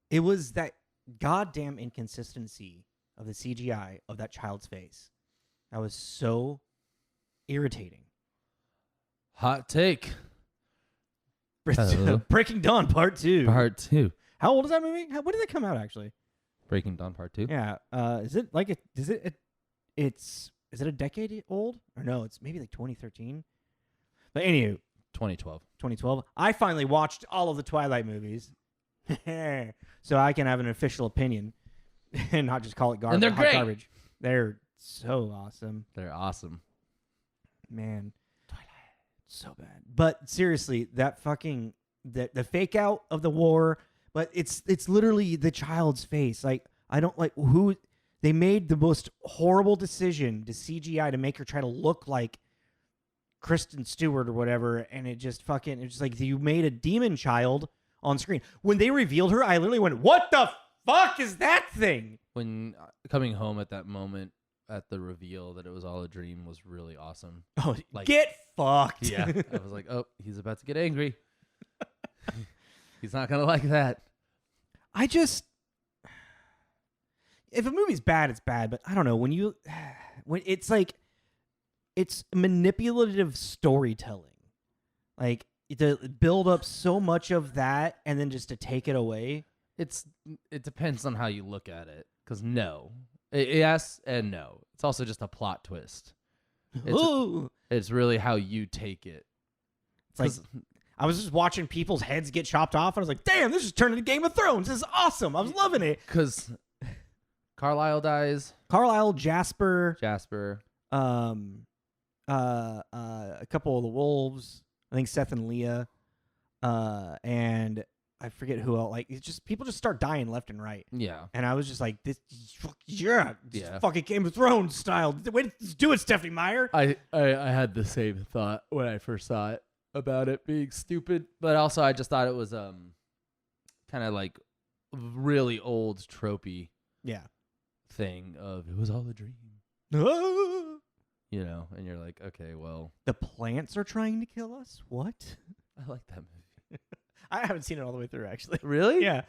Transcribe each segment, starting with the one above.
It was that goddamn inconsistency of the CGI of that child's face. That was so irritating. Hot take. Breaking Dawn Part 2. Part 2. How old is that movie? When did that come out, actually? Breaking Dawn Part 2. Yeah. Is it like is it a decade old? Or no, it's maybe like 2013. But anywho, 2012. 2012. I finally watched all of the Twilight movies. So I can have an official opinion and not just call it And they're great. garbage. They're so awesome. They're awesome. Man. Twilight. So bad. But seriously, that fucking the fake out of the war, but it's literally the child's face. Like, I don't like who they made the most horrible decision to CGI to make her try to look like Kristen Stewart or whatever, and it's just like you made a demon child on screen. When they revealed her, I literally went, "What the fuck is that thing?" When coming home at that moment at the reveal that it was all a dream was really awesome. Oh, Like, get fucked. Yeah. I was like, oh, he's about to get angry. He's not going to like that. If a movie's bad, it's bad, but I don't know, when it's like, it's manipulative storytelling. Like, to build up so much of that and then just to take it away. It depends on how you look at it. Because no. Yes and no. It's also just a plot twist. It's really how you take it. It's like, I was just watching people's heads get chopped off, and I was like, damn, this is turning to Game of Thrones. This is awesome. I was loving it. Because Carlisle dies. Carlisle, Jasper. A couple of the wolves. I think Seth and Leah. And I forget who else. Like, it's just people just start dying left and right. Yeah. And I was just like, this fucking Game of Thrones style. Way to do it, Stephanie Meyer. I had the same thought when I first saw it about it being stupid, but also I just thought it was kind of like really old tropey thing of it was all a dream. You know, and you're like, okay, well, the plants are trying to kill us? What? I like that movie. I haven't seen it all the way through, actually. Really? Yeah.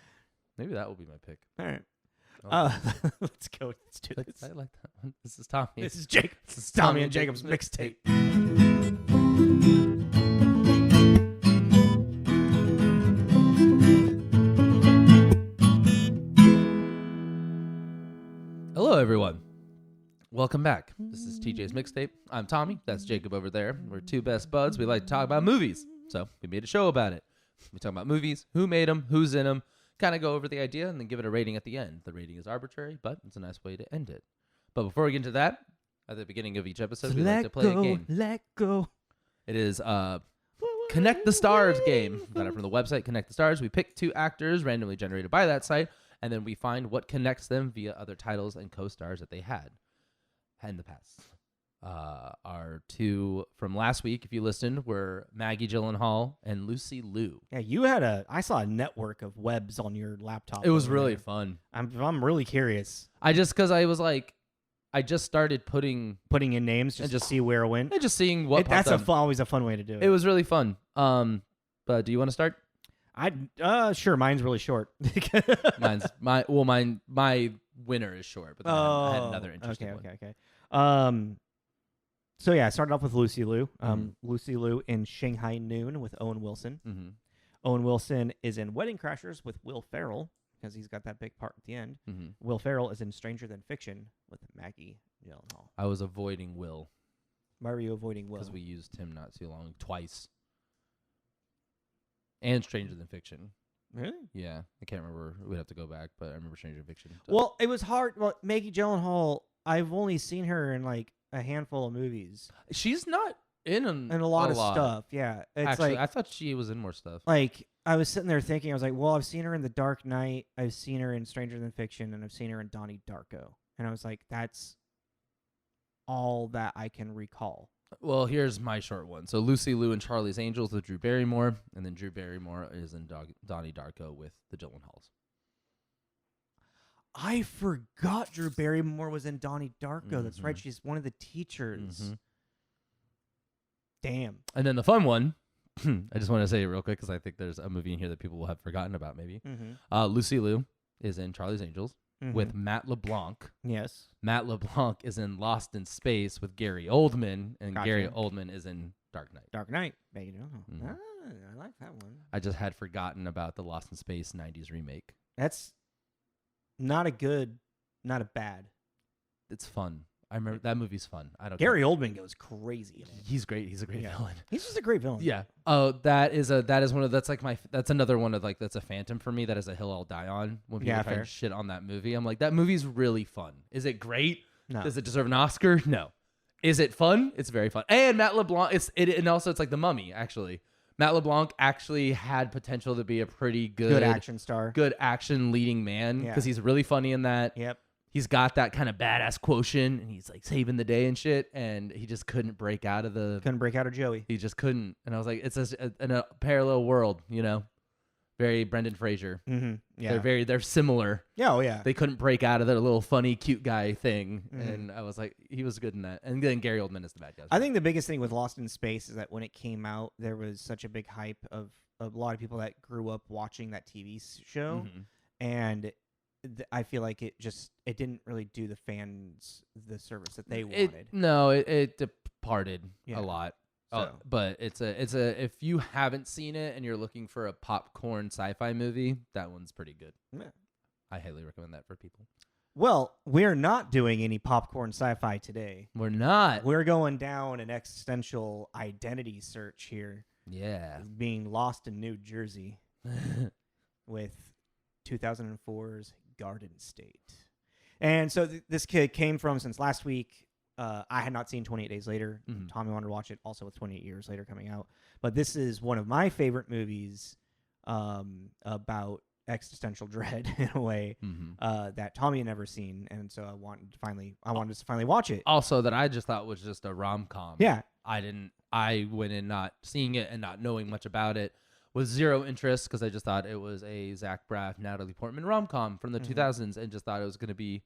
Maybe that will be my pick. All right. Let's go. Let's do this. I like that one. This is Tommy. This is Jake. This is Tommy and Jacob's mixtape. Hello, everyone. Welcome back. This is TJ's Mixtape. I'm Tommy. That's Jacob over there. We're two best buds. We like to talk about movies. So we made a show about it. We talk about movies, who made them, who's in them, kind of go over the idea and then give it a rating at the end. The rating is arbitrary, but it's a nice way to end it. But before we get into that, at the beginning of each episode, we like to play a game. Let go. It is Connect the Stars game. Got it from the website Connect the Stars. We pick two actors randomly generated by that site, and then we find what connects them via other titles and co-stars that they had in the past. Our two from last week, if you listened, were Maggie Gyllenhaal and Lucy Liu. Yeah, I saw a network of webs on your laptop. It was really fun. I'm really curious. Because I was like, I just started putting in names just to see where it went. And just seeing what that's always a fun way to do it. It was really fun. But do you want to start? Sure. Mine's really short. My winner is short, but then I had another interesting one. Okay. So yeah, I started off with Lucy Liu. Lucy Liu in Shanghai Noon with Owen Wilson. Mm-hmm. Owen Wilson is in Wedding Crashers with Will Ferrell because he's got that big part at the end. Mm-hmm. Will Ferrell is in Stranger Than Fiction with Maggie Gyllenhaal. I was avoiding Will. Why were you avoiding Will? Because we used him not too long, twice. And Stranger Than Fiction. Really? Yeah, I can't remember. We'd have to go back, but I remember Stranger Than Fiction. So. Well, it was hard. Well, Maggie Gyllenhaal, I've only seen her in like a handful of movies. She's not in a lot of stuff. Yeah, it's actually, like, I thought she was in more stuff. Like, I was sitting there thinking, I was like, well, I've seen her in The Dark Knight, I've seen her in Stranger Than Fiction, and I've seen her in Donnie Darko, and I was like, that's all that I can recall. Well, here's my short one. So Lucy Liu in Charlie's Angels with Drew Barrymore, and then Drew Barrymore is in Donnie Darko with the Gyllenhaals. I forgot Drew Barrymore was in Donnie Darko. Mm-hmm. That's right. She's one of the teachers. Mm-hmm. Damn. And then the fun one, I just want to say it real quick because I think there's a movie in here that people will have forgotten about maybe. Mm-hmm. Lucy Liu is in Charlie's Angels with Matt LeBlanc. Yes. Matt LeBlanc is in Lost in Space with Gary Oldman, and Gotcha. Gary Oldman is in Dark Knight. Dark Knight. I like that one. I just had forgotten about the Lost in Space 90s remake. That's not a bad. It's fun. I remember that movie's fun. I don't. Gary Oldman goes crazy in it. He's great. He's a great villain. He's just a great villain. Yeah. Oh, that's another one of like that's a phantom for me. That is a hill I'll die on when people try to shit on that movie. I'm like, that movie's really fun. Is it great? No. Does it deserve an Oscar? No. Is it fun? It's very fun. And Matt LeBlanc, and also it's like The Mummy, actually. Matt LeBlanc actually had potential to be a pretty good action star. Good action leading man because he's really funny in that. Yep. He's got that kind of badass quotient and he's like saving the day and shit. And he just couldn't break out of Joey. He just couldn't. And I was like, it's in a parallel world, very Brendan Fraser. Mm-hmm. Yeah. They're similar. Yeah. Oh yeah. They couldn't break out of their little funny, cute guy thing. Mm-hmm. And I was like, he was good in that. And then Gary Oldman is the bad guy. I think the biggest thing with Lost in Space is that when it came out, there was such a big hype of a lot of people that grew up watching that TV show. Mm-hmm. And I feel like it didn't really do the fans the service that they wanted. It departed a lot. So. But it's a if you haven't seen it and you're looking for a popcorn sci-fi movie, that one's pretty good. Yeah. I highly recommend that for people. Well, we're not doing any popcorn sci-fi today. We're not. We're going down an existential identity search here. Yeah. Being lost in New Jersey with 2004's Garden State. And so this kid came from, since last week, I had not seen 28 Days Later. Mm-hmm. Tommy wanted to watch it, also with 28 Years Later coming out. But this is one of my favorite movies about existential dread in a way that Tommy had never seen, and so I wanted to finally watch it. Also, that I just thought was just a rom-com. Yeah, I went in not seeing it and not knowing much about it, with zero interest because I just thought it was a Zach Braff, Natalie Portman rom-com from the 2000s, and just thought it was going to be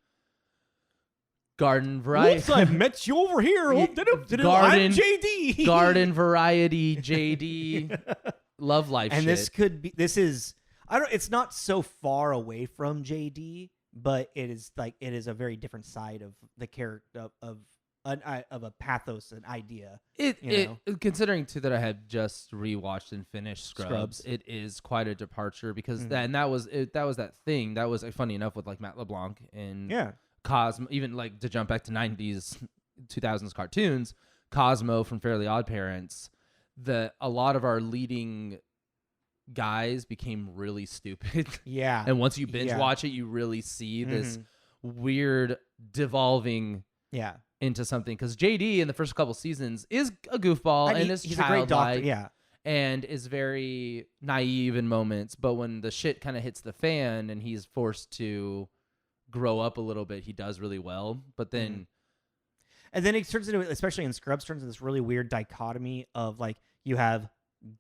garden variety. Whoops, I met you over here. I'm JD. Garden variety JD. Love life. And shit. this is it's not so far away from JD, but it is a very different side of the character of a pathos, an idea. Considering too that I had just rewatched and finished Scrubs. It is quite a departure because that was that thing that was funny enough with like Matt LeBlanc and Cosmo, even like to jump back to 90s 2000s cartoons, Cosmo from Fairly Odd Parents. A lot of our leading guys became really stupid. Yeah. And once you binge watch it, you really see this weird devolving into something. Because JD in the first couple seasons is a goofball and he's a great doctor, and is very naive in moments. But when the shit kind of hits the fan and he's forced to grow up a little bit, he does really well. But then and then it turns into, especially in Scrubs, turns into this really weird dichotomy of like you have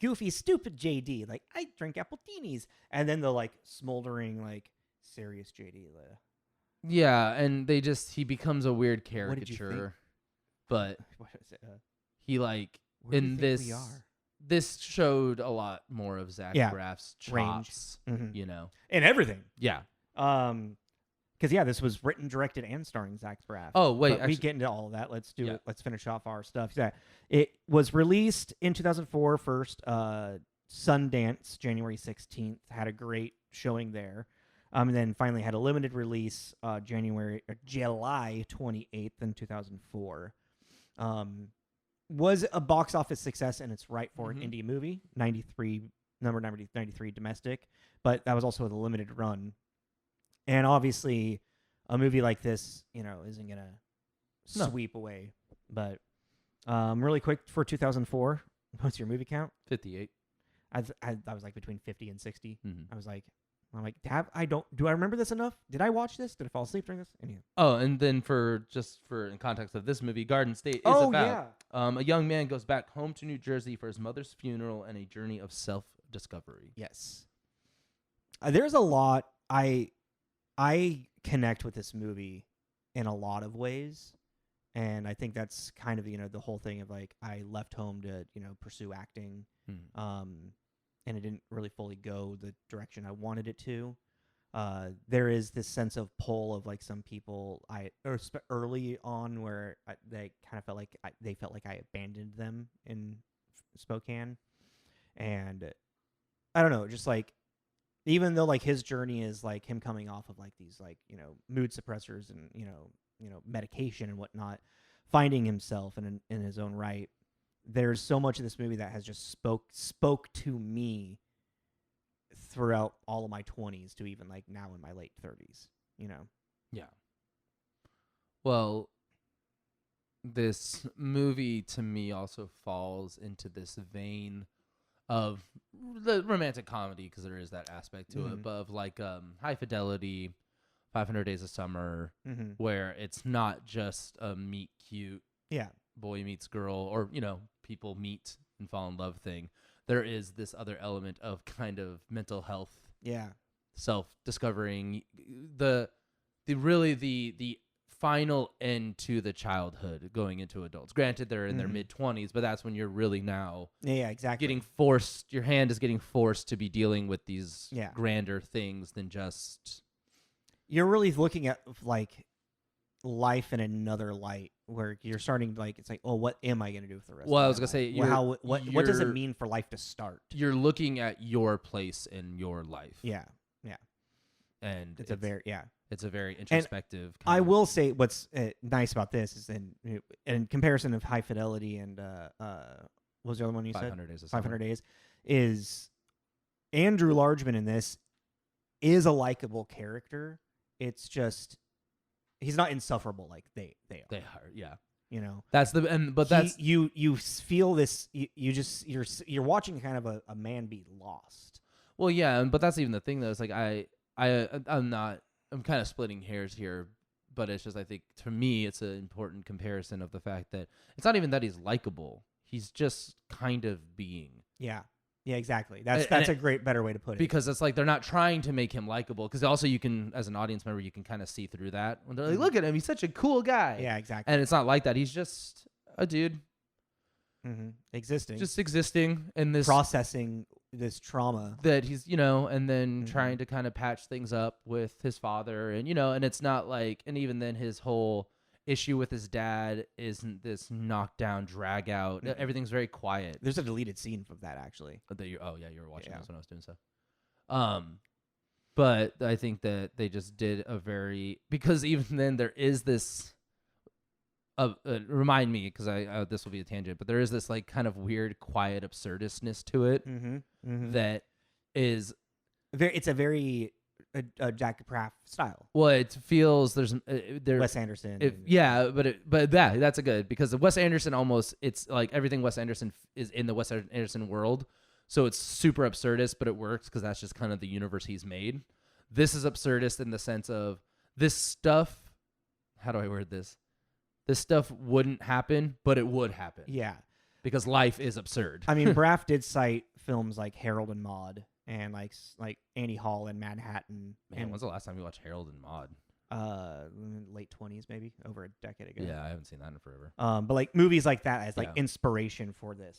goofy, stupid JD, like I drink appletinis, and then the like smoldering, like serious JD. Yeah, and he becomes a weird caricature. But what is it? He like in this showed a lot more of Zach Braff's chops, and everything. Yeah. Because this was written, directed, and starring Zach Braff. Oh wait, we get into all of that. Let's do it. Let's finish off our stuff. Yeah, it was released in 2004 first. Sundance, January 16th, had a great showing there. And then finally had a limited release July 28th in 2004. Was a box office success in its right for an indie movie. 93 domestic, but that was also the limited run. And obviously, a movie like this, isn't gonna sweep away. But really quick for 2004, what's your movie count? 58. I was like between 50 and 60. I was like, do I remember this enough? Did I watch this? Did I fall asleep during this? Anyhow. Oh, and then for in context of this movie, Garden State is about a young man goes back home to New Jersey for his mother's funeral and a journey of self-discovery. Yes. There's a lot I connect with this movie in a lot of ways, And I think that's kind of, the whole thing of like I left home to, pursue acting. And it didn't really fully go the direction I wanted it to. There is this sense of pull of like some people early on where they kind of felt like they felt like I abandoned them in Spokane. And I don't know, just like, even though like his journey is like him coming off of like these like, mood suppressors and, medication and whatnot, finding himself in his own right. There's so much of this movie that has just spoke to me throughout all of my 20s to even like now in my late 30s, Yeah. Well, this movie to me also falls into this vein of the romantic comedy, because there is that aspect to it, but of like High Fidelity, 500 Days of Summer, where it's not just a meet cute boy meets girl, or people meet and fall in love thing. There is this other element of kind of mental health, self-discovering, the final end to the childhood going into adults. Granted, they're in their mid-20s, but that's when you're really now exactly getting forced. Your hand is getting forced to be dealing with these grander things than just. You're really looking at like life in another light, where you're starting to like, it's like, oh, what am I going to do with the rest of my life? I was going to say, what does it mean for life to start? You're looking at your place in your life. Yeah. And it's a very introspective. I will say what's nice about this is in comparison of High Fidelity and what was the other one you 500 said? Days 500 Days is Andrew Largeman in this is a likable character. It's just he's not insufferable like they are. They are, yeah. That's you feel this. You're watching kind of a man be lost. Well, yeah, but that's even the thing though. It's like I'm kind of splitting hairs here, but it's just I think to me it's an important comparison of the fact that it's not even that he's likable. He's just kind of being. Yeah, exactly. That's a better way to put it. Because it's like they're not trying to make him likable. Because also you can, as an audience member, you can kind of see through that. When they're like, look at him, he's such a cool guy. Yeah, exactly. And it's not like that. He's just a dude. Existing. Just existing in this. Processing this trauma. That he's, and then trying to kind of patch things up with his father. And, and it's not like, and even then his whole issue with his dad isn't this knockdown drag out. Everything's very quiet. There's a deleted scene of that actually. You were watching this when I was doing so. But I think that they just did because even then there is this remind me, because this will be a tangent, but there is this like kind of weird quiet absurdistness to it that is it's a very Jack Braff style. Well, it feels there's Wes Anderson. That's a good, because Wes Anderson it's like everything Wes Anderson is in the Wes Anderson world, so it's super absurdist, but it works because that's just kind of the universe he's made. This is absurdist in the sense of this stuff. How do I word this? This stuff wouldn't happen, but it would happen. Yeah, because life is absurd. I mean, Braff did cite films like Harold and Maude. And like Annie Hall in Manhattan. Man, when's the last time you watched Harold and Maude? Late 20s, maybe over a decade ago. Yeah, I haven't seen that in forever. But like movies like that as like inspiration for this.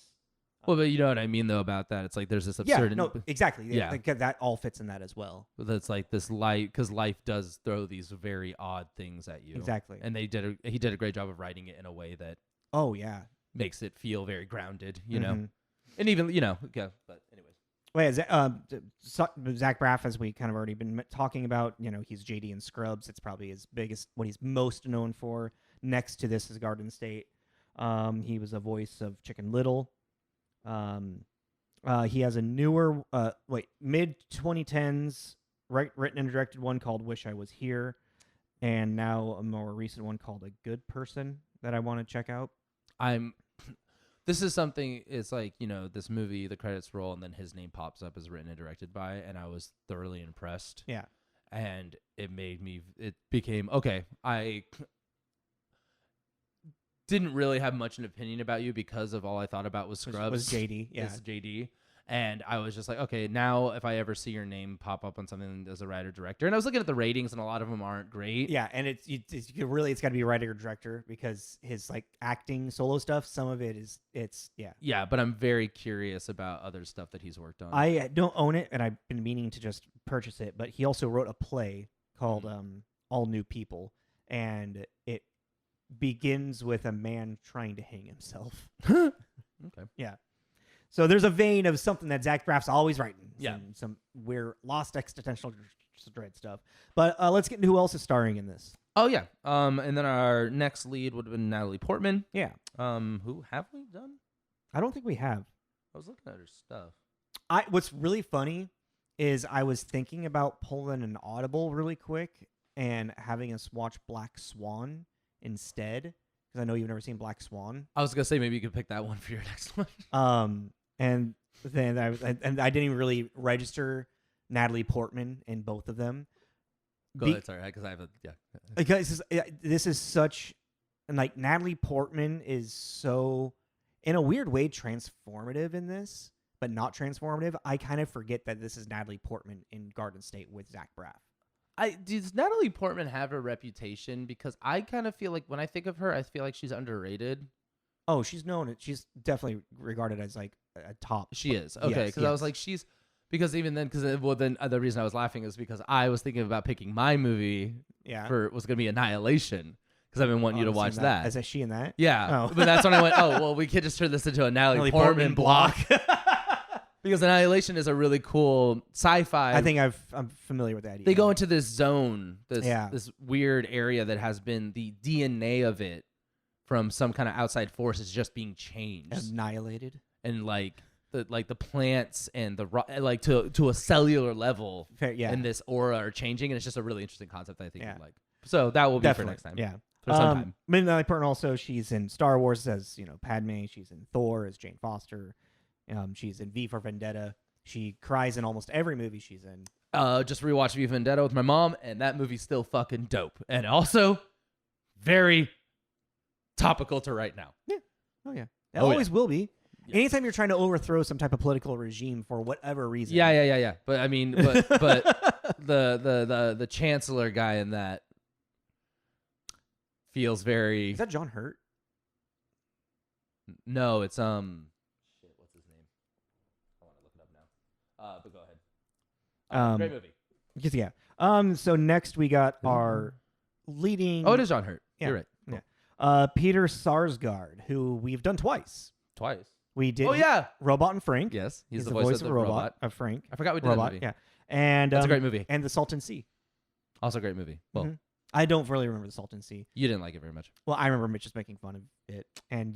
Well, but you know what I mean though about that. It's like there's this absurd. Yeah, no, exactly. Yeah, like, that all fits in that as well. But that's like this life, because life does throw these very odd things at you. Exactly. And he did a great job of writing it in a way that. Oh yeah. Makes it feel very grounded, know, and even yeah. But anyways. Wait, Zach Braff, as we kind of already been talking about, he's JD in Scrubs. It's probably his biggest, what he's most known for. Next to this is Garden State. He was a voice of Chicken Little. He has a newer, mid 2010s, written and directed one called Wish I Was Here, and now a more recent one called A Good Person that I want to check out. This is something, it's like, this movie, the credits roll, and then his name pops up as written and directed by, and I was thoroughly impressed. Yeah. And it became, okay, I didn't really have much an opinion about you because of all I thought about was Scrubs. Was JD, yeah. Is JD. And I was just like, okay, now if I ever see your name pop up on something as a writer director, and I was looking at the ratings, and a lot of them aren't great. Yeah, and it's got to be a writer or director because his like acting solo stuff, some of it is Yeah, but I'm very curious about other stuff that he's worked on. I don't own it, and I've been meaning to just purchase it. But he also wrote a play called All New People, and it begins with a man trying to hang himself. Okay. Yeah. So there's a vein of something that Zach Braff's always writing. Yeah. Some weird lost existential dread stuff. But let's get into who else is starring in this. Oh yeah. And then our next lead would have been Natalie Portman. Yeah. Who have we done? I don't think we have. I was looking at her stuff. What's really funny is I was thinking about pulling an Audible really quick and having us watch Black Swan instead, because I know you've never seen Black Swan. I was gonna say maybe you could pick that one for your next one. And then I didn't even really register Natalie Portman in both of them. Go ahead, sorry, because I have Because this is such, and like Natalie Portman is so, in a weird way, transformative in this, but not transformative. I kind of forget that this is Natalie Portman in Garden State with Zach Braff. Does Natalie Portman have a reputation? Because I kind of feel like when I think of her, I feel like she's underrated. Oh, she's known. She's definitely regarded as like a top. She is. Okay. Because I was like, because even then, then the reason I was laughing is because I was thinking about picking my movie was going to be Annihilation. Because I've been wanting you to watch that. Is she in that? Yeah. But that's when I went, oh, well, we could just turn this into a Natalie Portman block. Because Annihilation is a really cool sci-fi. I think I'm familiar with that idea. They go into this zone, this weird area that has been the DNA of it from some kind of outside force is just being changed, annihilated, and like the plants and the like to a cellular level. And this aura are changing, and it's just a really interesting concept that I think you'd like. So that will be for next time. Yeah. For some time. Natalie Portman also, she's in Star Wars as Padme. She's in Thor as Jane Foster. She's in V for Vendetta. She cries in almost every movie she's in. Just rewatched V for Vendetta with my mom, and that movie's still fucking dope. And also very topical to right now. Yeah. Oh, yeah. It always will be. Yeah. Anytime you're trying to overthrow some type of political regime for whatever reason. Yeah. But I mean, but the chancellor guy in that feels very. Is that John Hurt? No, it's Shit, what's his name? I want to look it up now. But go ahead. Great movie. Yeah. So next we got our leading. Oh, it is John Hurt. Yeah. You're right. Cool. Yeah. Peter Sarsgaard, who we've done twice. We did. Oh yeah, Robot and Frank. Yes, he's the voice of the robot of Frank. I forgot we did Robot. that movie. Yeah, and that's a great movie. And The Salton Sea. Also a great movie. Well, I don't really remember The Salton Sea. You didn't like it very much. Well, I remember Mitch just making fun of it and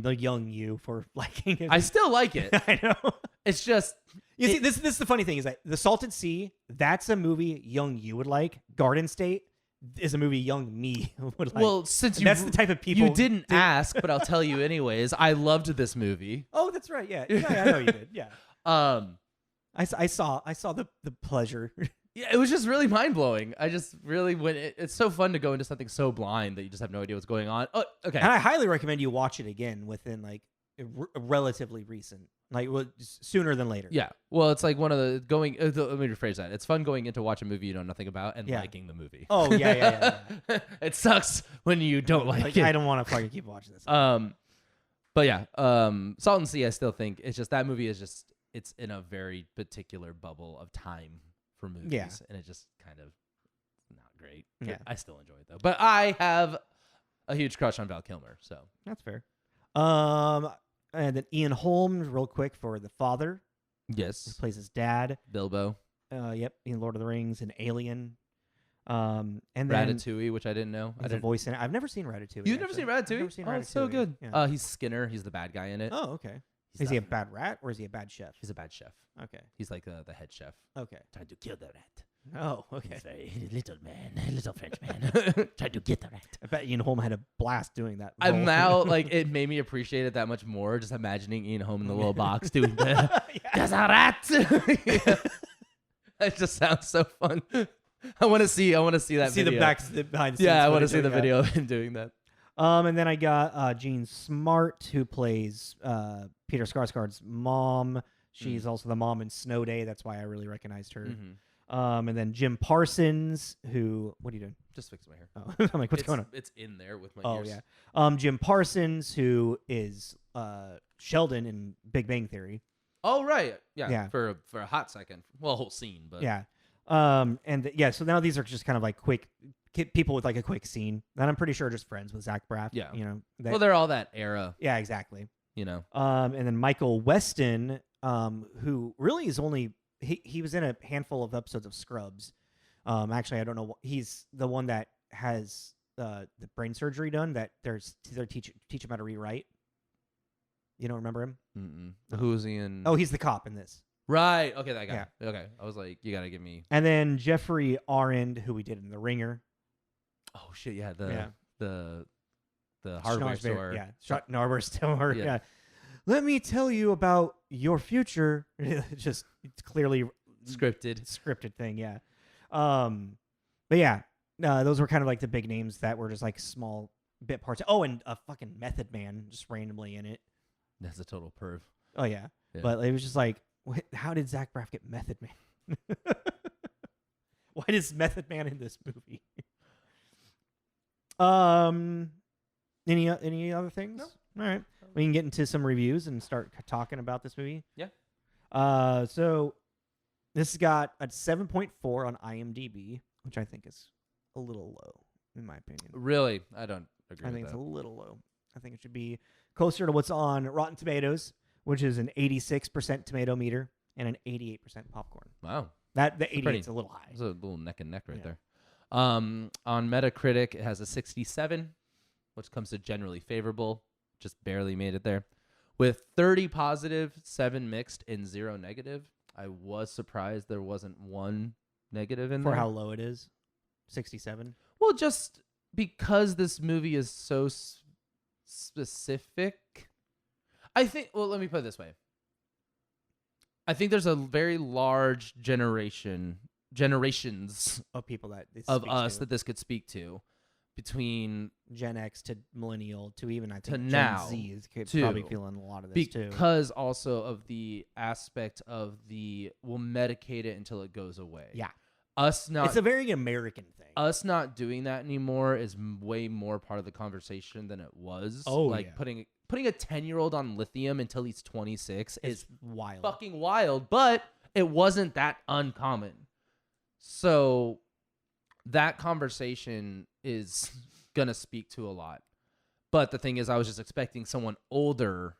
the young you for liking it. I still like it. I know. It's just see, this is the funny thing is that The Salton Sea, that's a movie young you would like. Garden State is a movie young me would like. Well, that's the type of people you didn't ask, but I'll tell you anyways. I loved this movie. Oh, that's right. Yeah, I know you did. Yeah. I saw the pleasure. Yeah, it was just really mind blowing. I just really went. It's so fun to go into something so blind that you just have no idea what's going on. Oh, okay. And I highly recommend you watch it again within like relatively recent, like sooner than later. Yeah. Well, it's like one of the going. Let me rephrase that. It's fun going in to watch a movie you know nothing about and liking the movie. Oh yeah. It sucks when you don't like it. I don't want to fucking keep watching this. But yeah, Salton Sea. I still think it's just that movie is just it's in a very particular bubble of time for movies, and it just kind of not great. Yeah, I still enjoy it though. But I have a huge crush on Val Kilmer, so that's fair. And then Ian Holm, real quick, for the father. Yes, he plays his dad, Bilbo. Yep, in Lord of the Rings and Alien. And then Ratatouille, which I didn't know. I didn't voice in it. I've never seen Ratatouille. You've never seen Ratatouille? I've never seen Ratatouille. It's so good. Yeah. He's Skinner. He's the bad guy in it. Oh, okay. Is he a bad rat or is he a bad chef? He's a bad chef. Okay. He's like the head chef. Okay. Trying to kill the rat. Oh, okay. He's very little man, little French man. Trying to get the rat. I bet Ian Holm had a blast doing that. I'm now like it made me appreciate it that much more. Just imagining Ian Holm in the little box doing the there's a rat. It just sounds so fun. I want to see that video. The behind the scenes. Yeah, I want to see the video of him doing that. And then I got Jean Smart, who plays Peter Skarsgård's mom. She's also the mom in Snow Day. That's why I really recognized her. Mm-hmm. And then Jim Parsons, who, what are you doing? Just fixing my hair. Oh, I'm like, what's going on? It's in there with my Oh ears. yeah. Jim Parsons, who is Sheldon in Big Bang Theory. Oh right. Yeah. Yeah. For a hot second. Well, a whole scene, but Yeah. So now these are just kind of like quick people with like a quick scene that I'm pretty sure are just friends with Zach Braff. Yeah. You know. well, they're all that era. Yeah, exactly. You know. And then Michael Weston, who really is only he was in a handful of episodes of Scrubs. Actually, I don't know. He's the one that has the brain surgery done. That they're teach him how to rewrite. You don't remember him? Mm-mm. Who is he in? Oh, he's the cop in this. Right. Okay, that guy. Yeah. Okay. I was like, you gotta give me. And then Jeffrey Arend, who we did in The Ringer. Oh shit! Yeah. The Schnauzbear, hardware store. Yeah. Hardware store. Yeah. Yeah. Let me tell you about your future. It's clearly Scripted thing. Yeah. But yeah, those were kind of like the big names that were just like small bit parts. Oh, and a fucking Method Man just randomly in it. That's a total perv. Oh yeah. Yeah. But it was just like, how did Zach Braff get Method Man? Why is Method Man in this movie? Any other things? No. All right. We can get into some reviews and start talking about this movie. Yeah. So this got a 7.4 on IMDb, which I think is a little low, in my opinion. Really, I don't agree. I think with it's that. a little low. I think it should be closer to what's on Rotten Tomatoes, which is an 86% tomato meter and an 88% popcorn. Wow. The 88 is a little high. It's a little neck and neck right Yeah. there. On Metacritic, it has a 67, which comes to generally favorable. Just barely made it there. With 30 positive, 7 mixed, and 0 negative. I was surprised there wasn't one negative in For there. how low it is. 67. Well, just because this movie is so specific. I think, well, let me put it this way. I think there's a very large generations Of people that it of speaks us to. that this could speak to, between Gen X to millennial to even I think To Gen now, Z is too. probably feeling a lot of this too. because also of the aspect of we'll medicate it until it goes away. Yeah, Us not it's a very American thing. us not doing that anymore is way more part of the conversation than it was. Oh, like yeah. putting a 10-year-old on lithium until he's 26 It's is wild. fucking wild, but it wasn't that uncommon. So that conversation is gonna speak to a lot. But the thing is, I was just expecting someone older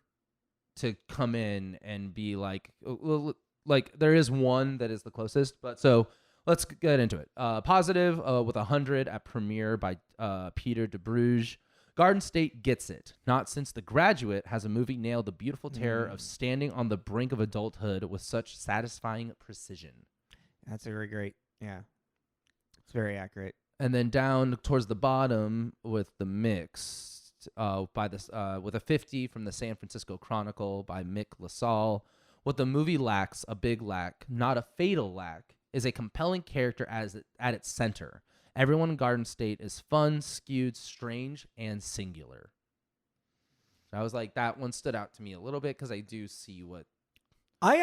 to come in and be like there is one that is the closest, but so let's get into it. Positive with 100 at premiere by Peter de Bruges. Garden State gets it. Not since The Graduate has a movie nailed the beautiful terror of standing on the brink of adulthood with such satisfying precision. That's very great. Yeah, it's very accurate. And then down towards the bottom with the mixed with a 50 from the San Francisco Chronicle by Mick LaSalle. What the movie lacks, a big lack, not a fatal lack, is a compelling character at its center. Everyone in Garden State is fun, skewed, strange, and singular. So I was like, that one stood out to me a little bit because I do see what. I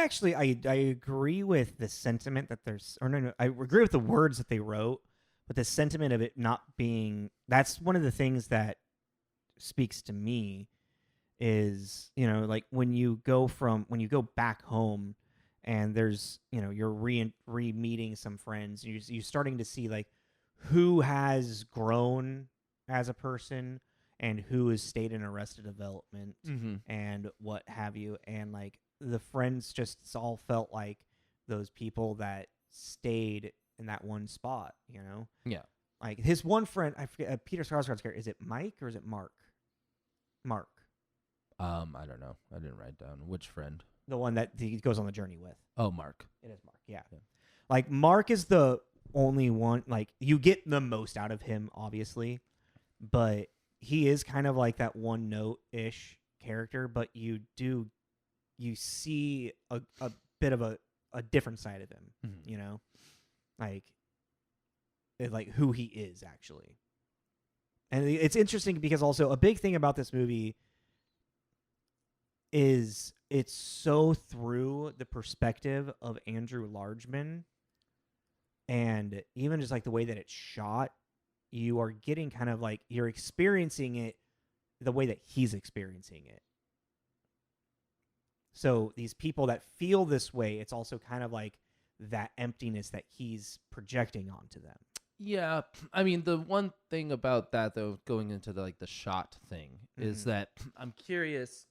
agree with the sentiment that there's, or no, I agree with the words that they wrote, but the sentiment of it not being, that's one of the things that speaks to me is, like when you go back home and there's, you're re-meeting some friends, you're starting to see like who has grown as a person and who has stayed in Arrested Development and what have you. And like the friends just all felt like those people that stayed in that one spot, Yeah. Like his one friend, I forget, Peter Sarsgaard's character, is it Mike or is it Mark? Mark. I don't know. I didn't write down which friend. The one that he goes on the journey with. Oh, Mark. It is Mark, yeah. Like Mark is the only one, like you get the most out of him, obviously, but he is kind of like that one note-ish character, but you see a bit of a different side of him, like who he is actually. And it's interesting because also a big thing about this movie is it's so through the perspective of Andrew Largeman, and even just like the way that it's shot, you are getting kind of like you're experiencing it the way that he's experiencing it. So these people that feel this way, it's also kind of like that emptiness that he's projecting onto them. Yeah, I mean, the one thing about that, though, going into the like the shot thing, is that I'm curious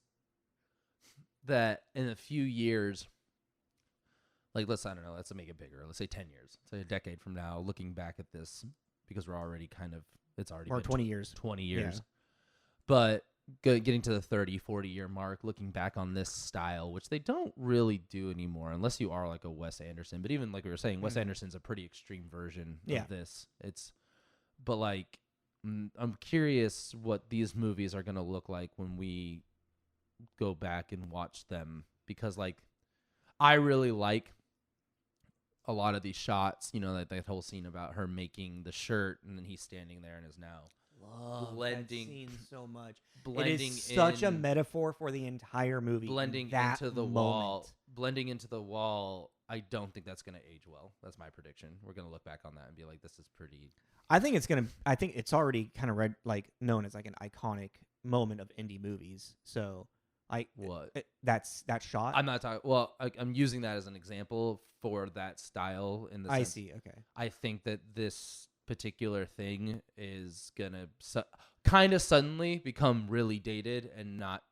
that in a few years, like let's make it bigger. Let's say 10 years, say a decade from now, looking back at this, because we're already it's already Or been 20 years. 20 years. Yeah. But getting to the 30, 40-year mark, looking back on this style, which they don't really do anymore, unless you are like a Wes Anderson. But even like we were saying, Wes Anderson's a pretty extreme version of this. But like, I'm curious what these movies are going to look like when we go back and watch them, because like, I really like a lot of these shots, that whole scene about her making the shirt and then he's standing there and is now blending that scene so much. Blending it is such a metaphor for the entire movie. Blending into the wall. Blending into the wall. I don't think that's going to age well. That's my prediction. We're going to look back on that and be like, this is pretty. I think it's already kind of known as like an iconic moment of indie movies. So that's that shot. I'm not talking. Well, I'm using that as an example for that style in the sense. I see. Okay. I think that this particular thing is gonna kind of suddenly become really dated and not.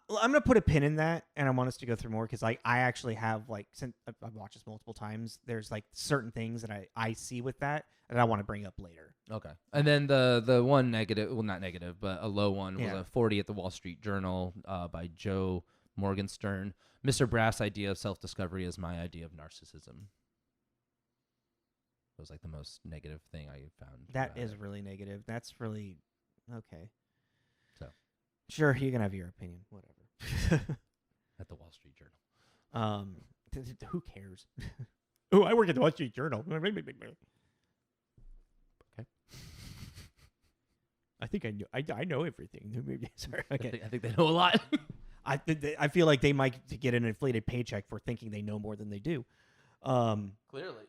I'm gonna put a pin in that, and I want us to go through more because I actually have since I've watched this multiple times. There's like certain things that I see with that I want to bring up later. Okay, and then the one negative, well not negative, but a low one was a 40 at the Wall Street Journal by Joe Morgenstern. Mr. Braff's idea of self-discovery is my idea of narcissism. It was like the most negative thing I found. That is really negative. That's really okay. So, sure, you can have your opinion. Whatever. At the Wall Street Journal. Who cares? Oh, I work at the Wall Street Journal. Okay. I think I know everything. Sorry. Okay. I think they know a lot. I feel like they might get an inflated paycheck for thinking they know more than they do. Clearly.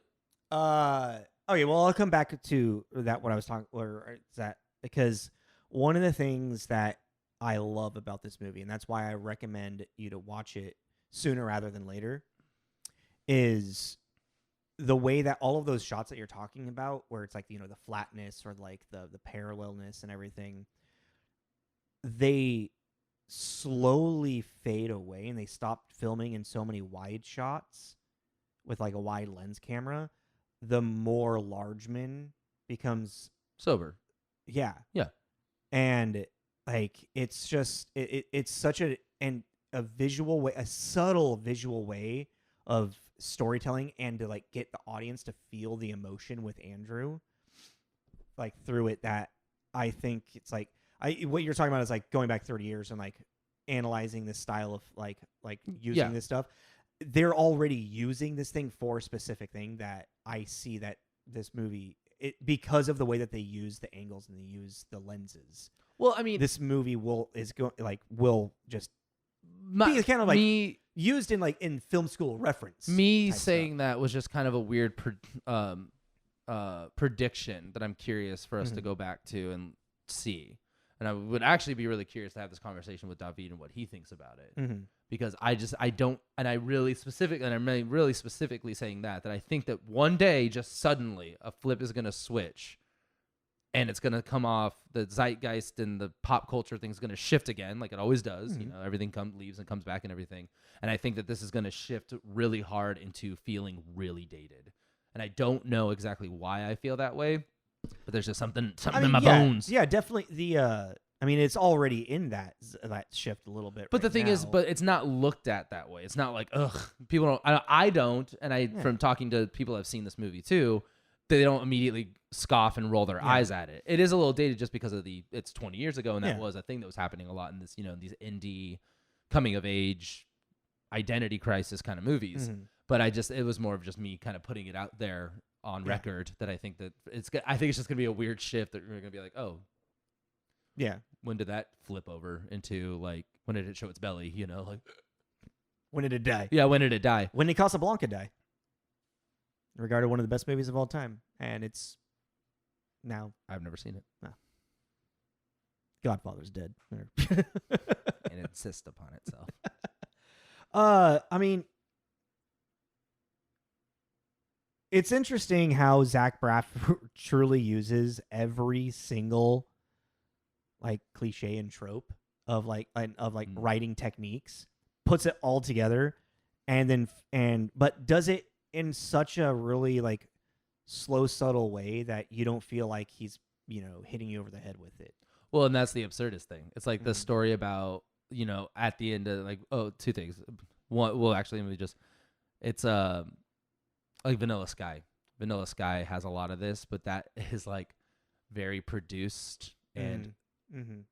Okay, well, I'll come back to that. What I was talking, or is that because one of the things that I love about this movie, and that's why I recommend you to watch it sooner rather than later, is the way that all of those shots that you're talking about, where it's like the flatness or like the parallelness and everything, they slowly fade away and they stopped filming in so many wide shots with like a wide lens camera. The more Largeman becomes sober. Yeah. And like it's just it's such a visual way, a subtle visual way of storytelling, and to like get the audience to feel the emotion with Andrew like through it, that I think it's like what you're talking about is like going back 30 years and like analyzing this style of like using this stuff. They're already using this thing for a specific thing that I see that this movie, because of the way that they use the angles and they use the lenses. Well, I mean, this movie will just be kind of like used in film school reference. Me saying that was just kind of a weird prediction that I'm curious for us to go back to and see. And I would actually be really curious to have this conversation with David and what he thinks about it. Because I'm really specifically saying that I think that one day, just suddenly, a flip is going to switch and it's going to come off, the zeitgeist and the pop culture thing is going to shift again, like it always does. Everything leaves and comes back and everything. And I think that this is going to shift really hard into feeling really dated. And I don't know exactly why I feel that way, but there's just something in my bones. Yeah, definitely. It's already in that shift a little bit. But the thing is, it's not looked at that way. It's not like, ugh, people don't. I don't, and from talking to people who've seen this movie too, they don't immediately scoff and roll their eyes at it. It is a little dated just because of it's 20 years ago, and that was a thing that was happening a lot in this, these indie coming of age identity crisis kind of movies. But it was more of just me kind of putting it out there on record that I think that it's just gonna be a weird shift that we're gonna be like, oh, yeah, when did that flip over into like when did it show its belly? You know, like When did it die? yeah, when did it die? When did Casablanca die? Regarded one of the best movies of all time, and it's now I've never seen it. Godfather's dead. And it insists upon itself. I mean, it's interesting how Zach Braff truly uses every single like cliche and trope of writing techniques, puts it all together, but does it in such a really like slow, subtle way that you don't feel like he's, hitting you over the head with it. Well, and that's the absurdist thing. It's like the story about, at the end of like, two things. One, well, actually, let me just, it's like Vanilla Sky. Vanilla Sky has a lot of this, but that is like very produced and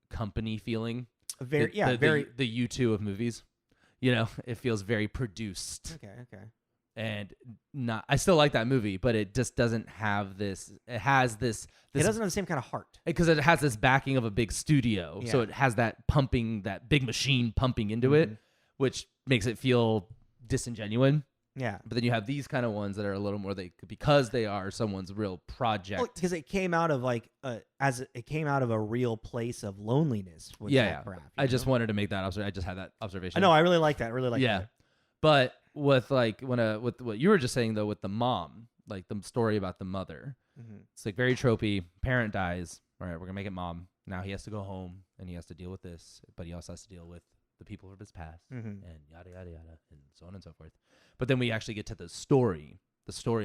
company feeling. Very, the U2 of movies. It feels very produced. Okay. And I still like that movie, but it just doesn't have this. It has this. It doesn't have the same kind of heart Because it has this backing of a big studio. Yeah. So it has that big machine pumping into it, which makes it feel disingenuine. Yeah. But then you have these kind of ones that are a little more because they are someone's real project. Because it came out of it came out of a real place of loneliness. With Zach Braff, I just wanted to make that observation. I just had that observation. I know. I really like that. Yeah. But with like with what you were just saying though, with the mom, like the story about the mother, it's like very tropey. Parent dies. All right, we're gonna make it mom. Now he has to go home and he has to deal with this, but he also has to deal with the people of his past and yada yada yada and so on and so forth. But then we actually get to the story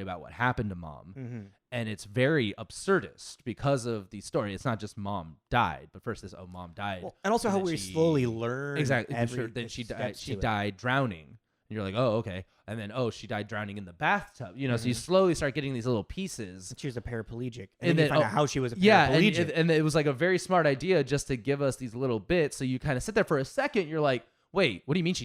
about what happened to mom, and it's very absurdist because of the story. It's not just mom died, but first mom died, and also how we slowly learn exactly. Then she died drowning. And you're like, oh, okay. And then, she died drowning in the bathtub. So you slowly start getting these little pieces. She was a paraplegic. And then you find out how she was a paraplegic. And it was like a very smart idea just to give us these little bits. So you kind of sit there for a second. You're like, wait, what do you mean?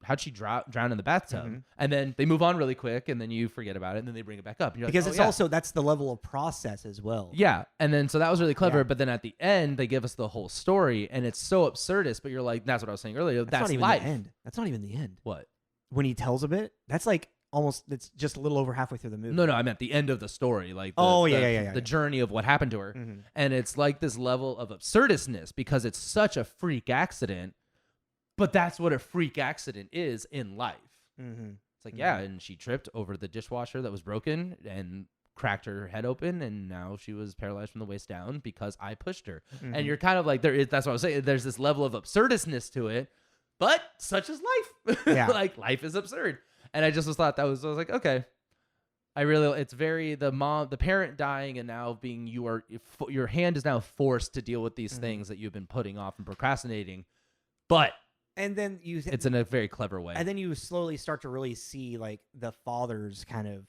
How'd she drown in the bathtub? And then they move on really quick. And then you forget about it. And then they bring it back up. And you're because like, it's also, that's the level of process as well. Yeah. And then, so that was really clever. Yeah. But then at the end, they give us the whole story. And it's so absurdist. But you're like, that's what I was saying earlier. That's not even life. The end. That's not even the end. What? When he tells a bit, that's like it's just a little over halfway through the movie. No, I meant the end of the story, like the journey of what happened to her, and it's like this level of absurdistness because it's such a freak accident, but that's what a freak accident is in life. It's like and she tripped over the dishwasher that was broken and cracked her head open, and now she was paralyzed from the waist down because I pushed her. And you're kind of like that's what I was saying. There's this level of absurdistness to it. But such is life. Yeah. Like life is absurd. And I just thought I was like, okay. It's very the parent dying and now being your hand is now forced to deal with these things that you've been putting off and procrastinating. But it's in a very clever way. And then you slowly start to really see like the father's kind of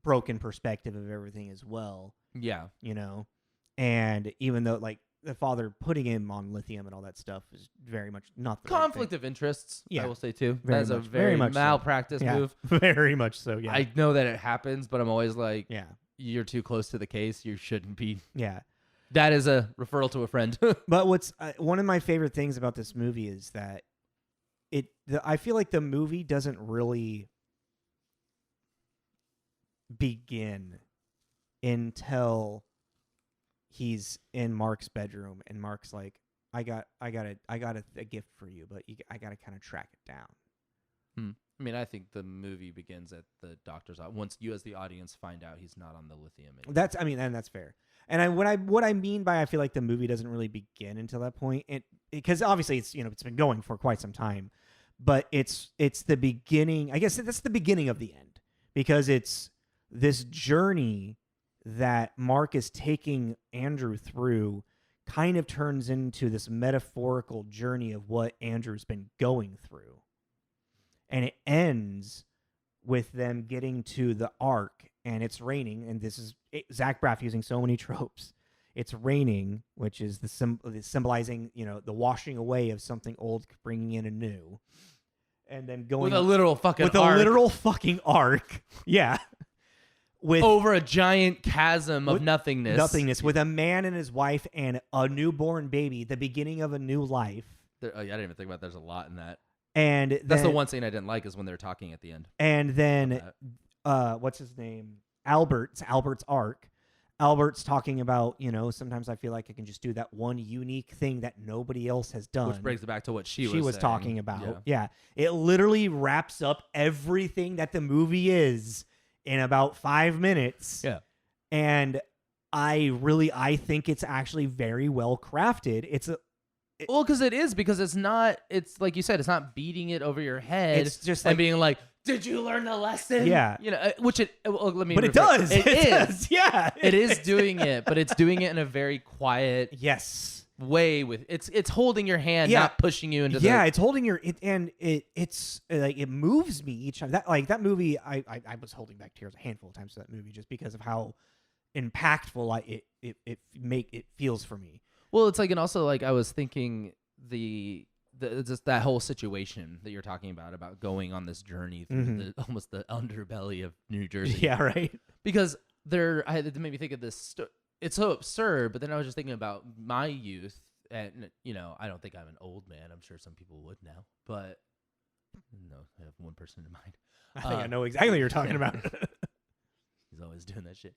broken perspective of everything as well. Yeah. And even though like the father putting him on lithium and all that stuff is very much not the conflict of interests. Yeah. I will say too. That's a very malpractice move. Very much so. Yeah, I know that it happens, but I'm always like, yeah, you're too close to the case. You shouldn't be. Yeah, that is a referral to a friend. But what's one of my favorite things about this movie is that I feel like the movie doesn't really begin until he's in Mark's bedroom and Mark's like, I got a gift for you, but I got to kind of track it down. I mean, I think the movie begins at the doctor's office. Once you as the audience find out he's not on the lithium anymore. And that's fair. And what I mean by I feel like the movie doesn't really begin until that point, because obviously it's it's been going for quite some time, but it's the beginning. I guess that's the beginning of the end, because it's this journey that Mark is taking Andrew through kind of turns into this metaphorical journey of what Andrew's been going through. And it ends with them getting to the Ark, and it's raining, and this is Zach Braff using so many tropes. It's raining, which is the symbolizing, the washing away of something old, bringing in a new. And then going with a literal fucking ark. Yeah. Over a giant chasm of nothingness. With a man and his wife and a newborn baby, the beginning of a new life. I didn't even think about. There's a lot in that. And That's then, the one scene I didn't like is when they're talking at the end. And then, Of what's his name? Albert's arc. Albert's talking about, sometimes I feel like I can just do that one unique thing that nobody else has done. Which brings it back to what she was saying. talking about. Yeah. It literally wraps up everything that the movie is in about 5 minutes. Yeah. And I think it's actually very well crafted. Well, because it's not, it's like you said, it's not beating it over your head. It's just and being like, did you learn the lesson? Yeah. Which let me. But it does. It is. Yeah. It is doing it, but it's doing it in a very quiet way. With it's holding your hand, not pushing you into. Yeah, it's holding it's like it moves me each time. That movie, I was holding back tears a handful of times for that movie just because of how impactful it feels for me. Well, it's like, and also like I was thinking just that whole situation that you're talking about going on this journey through almost the underbelly of New Jersey. Yeah, right. Because it made me think of this. It's so absurd, but then I was just thinking about my youth, and I don't think I'm an old man. I'm sure some people would now, but no, I have one person in mind. I think I know exactly what you're talking about. He's always doing that shit,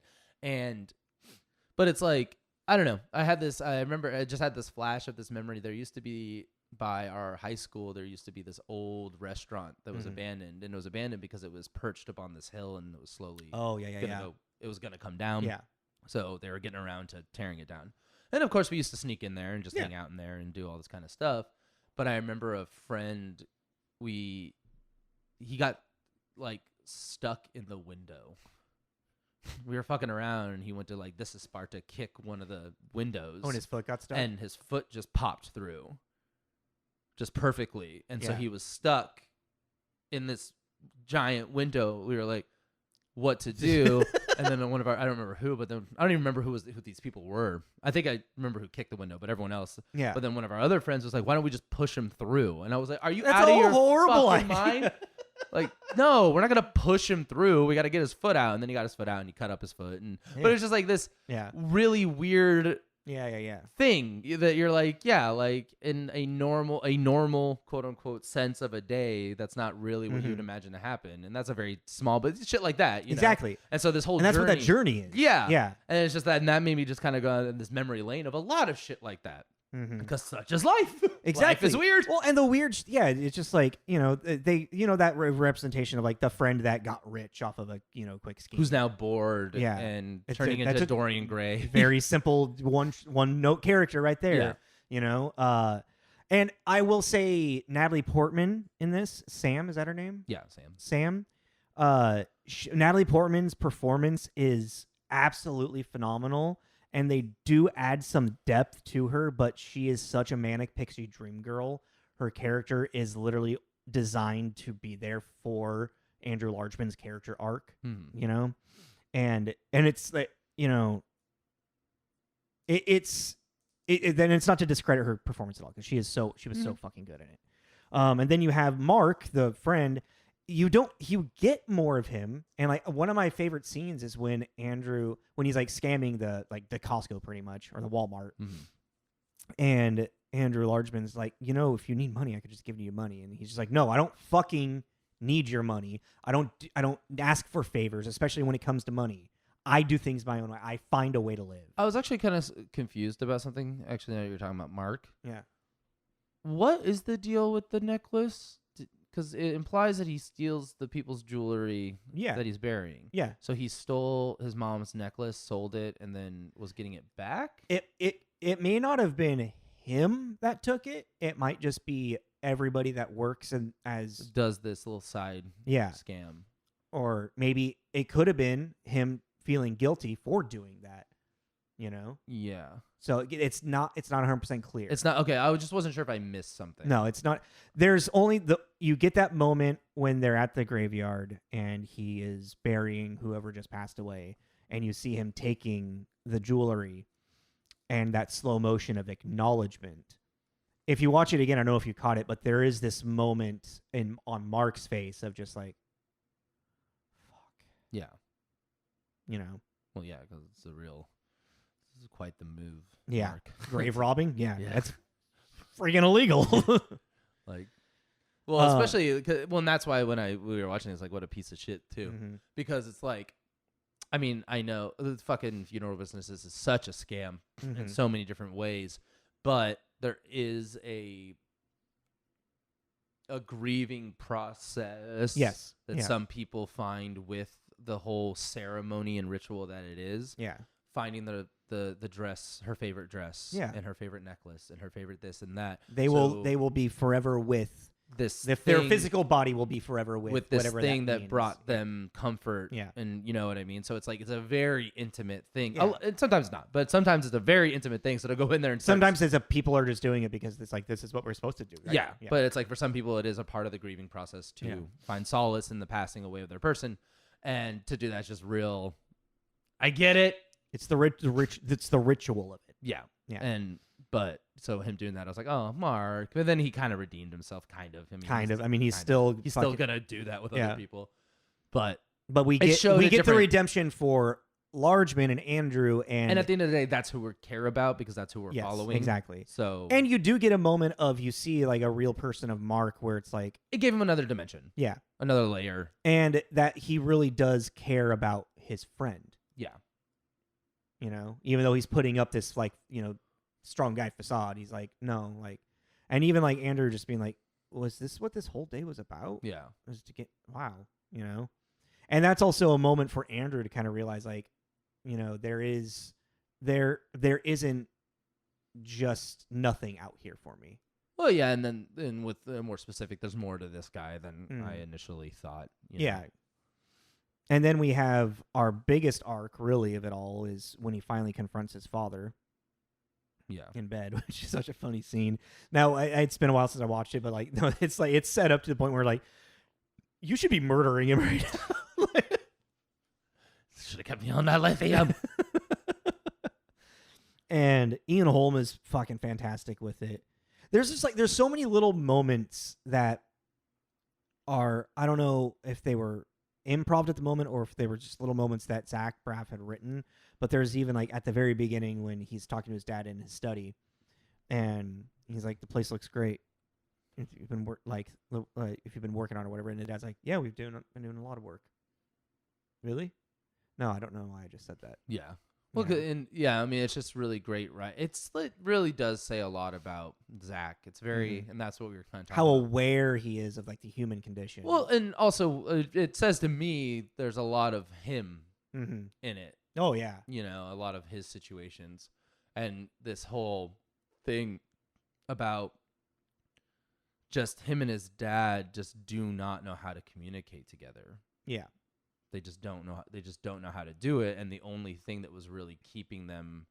but it's like, I don't know. I remember I just had this flash of this memory. There used to be, by our high school, there used to be this old restaurant that was abandoned, and it was abandoned because it was perched up on this hill, and it was slowly it was gonna come down. Yeah. So they were getting around to tearing it down. And of course we used to sneak in there and just hang out in there and do all this kind of stuff. But I remember a friend, he got like stuck in the window. We were fucking around, and he went to this is Sparta, kick one of the windows. Oh, and his foot got stuck? And his foot just popped through. Just perfectly. And so he was stuck in this giant window. We were like, what to do? And then I don't remember who, but then I don't even remember who these people were. I think I remember who kicked the window, but everyone else. Yeah. But then one of our other friends was like, why don't we just push him through? And I was like, are you out of your horrible fucking mind? Like, no, we're not going to push him through. We got to get his foot out. And then he got his foot out and he cut up his foot. But it's just like this really weird thing that you're like, in a normal quote unquote sense of a day, that's not really what you'd imagine to happen. And that's a very small, but shit like that, exactly. And so this whole and that's what that journey is. Yeah. And it's just that, and that made me just kind of go in this memory lane of a lot of shit like that. Because such is life. Exactly. Life is weird. Well, and the weird, it's just like, that representation of the friend that got rich off of a, quick scheme. Who's now bored and turning into Dorian Gray. Very simple one note character right there, and I will say Natalie Portman in this, Sam, is that her name? Yeah, Sam. Natalie Portman's performance is absolutely phenomenal. And they do add some depth to her, but she is such a manic pixie dream girl. Her character is literally designed to be there for Andrew Largeman's character arc, and it's like, then it's not to discredit her performance at all, because she was so fucking good in it. And then you have Mark, the friend. You get more of him, and one of my favorite scenes is when he's scamming the Costco pretty much, or the Walmart, and Andrew Largeman's like, if you need money, I could just give you money, and he's just like, no, I don't fucking need your money. I don't ask for favors, especially when it comes to money. I do things my own way. I find a way to live. I was actually kind of confused about something. Actually, now you're talking about Mark. Yeah. What is the deal with the necklace? Because it implies that he steals the people's jewelry that he's burying. Yeah. So he stole his mom's necklace, sold it, and then was getting it back? It may not have been him that took it. It might just be everybody that works does this little side scam. Or maybe it could have been him feeling guilty for doing that. Yeah. So it's not 100% clear. It's not okay. I just wasn't sure if I missed something. No, it's not. There's only you get that moment when they're at the graveyard and he is burying whoever just passed away, and you see him taking the jewelry, and that slow motion of acknowledgement. If you watch it again, I don't know if you caught it, but there is this moment on Mark's face of just like, fuck. Yeah. Well, yeah, because it's This is quite the move. Yeah. Mark. Grave robbing? Yeah. Yeah. That's freaking illegal. Like, well, especially, and that's why when we were watching, it's like, what a piece of shit too, because it's like, I mean, I know the fucking funeral business is such a scam in so many different ways, but there is a grieving process that some people find with the whole ceremony and ritual that it is. Yeah. Finding the dress, her favorite dress, and her favorite necklace, and her favorite this and that. They will be forever with this. Their physical body will be forever with this whatever thing that that brought them comfort. Yeah. And you know what I mean? So it's like, it's a very intimate thing. Yeah. And sometimes not, but sometimes it's a very intimate thing. So to go in there and sometimes people are just doing it because it's like, this is what we're supposed to do. Right? Yeah. But it's like, for some people, it is a part of the grieving process to find solace in the passing away of their person. And to do that is just real. I get it. It's the ritual of it. Yeah. Yeah. But so him doing that, I was like, oh, Mark. But then he kind of redeemed himself, kind of. I mean, he's still gonna do that with other people. But we get the redemption for Largeman and Andrew, and at the end of the day, that's who we care about, because that's who we're following. Exactly. So, and you do get a moment of, you see like a real person of Mark, where it's like, it gave him another dimension. Yeah. Another layer. And that he really does care about his friend. Yeah. You know, even though he's putting up this, like, you know, strong guy facade, he's like, no, like, and even like Andrew just being like, was this what this whole day was about? Yeah. Was to get, wow, you know? And that's also a moment for Andrew to kind of realize, like, you know, there isn't just nothing out here for me. Well, yeah, and then with more specific, there's more to this guy than I initially thought. You know? And then we have our biggest arc, really, of it all, is when he finally confronts his father. Yeah. In bed, which is such a funny scene. Now, it's been a while since I watched it, but like, no, it's like, it's set up to the point where, like, you should be murdering him right now. Should have kept me on that lithium. And Ian Holm is fucking fantastic with it. There's just like, there's so many little moments that are, I don't know if they were improv at the moment or if they were just little moments that Zach Braff had written. But there's even like at the very beginning when he's talking to his dad in his study, and he's like, "The place looks great. If you've been if you've been working on it or whatever." And the dad's like, "Yeah, been doing a lot of work." Really? No, I don't know why I just said that. Yeah. Well, and yeah, I mean, it's just really great, right? It really does say a lot about Zach. It's very, and that's what we were kind of talking about. How about. Aware he is of like the human condition. Well, and also it says to me there's a lot of him in it. Oh yeah, you know, a lot of his situations, and this whole thing about just him and his dad just do not know how to communicate together. Yeah. They just don't know. They just don't know how to do it, and the only thing that was really keeping them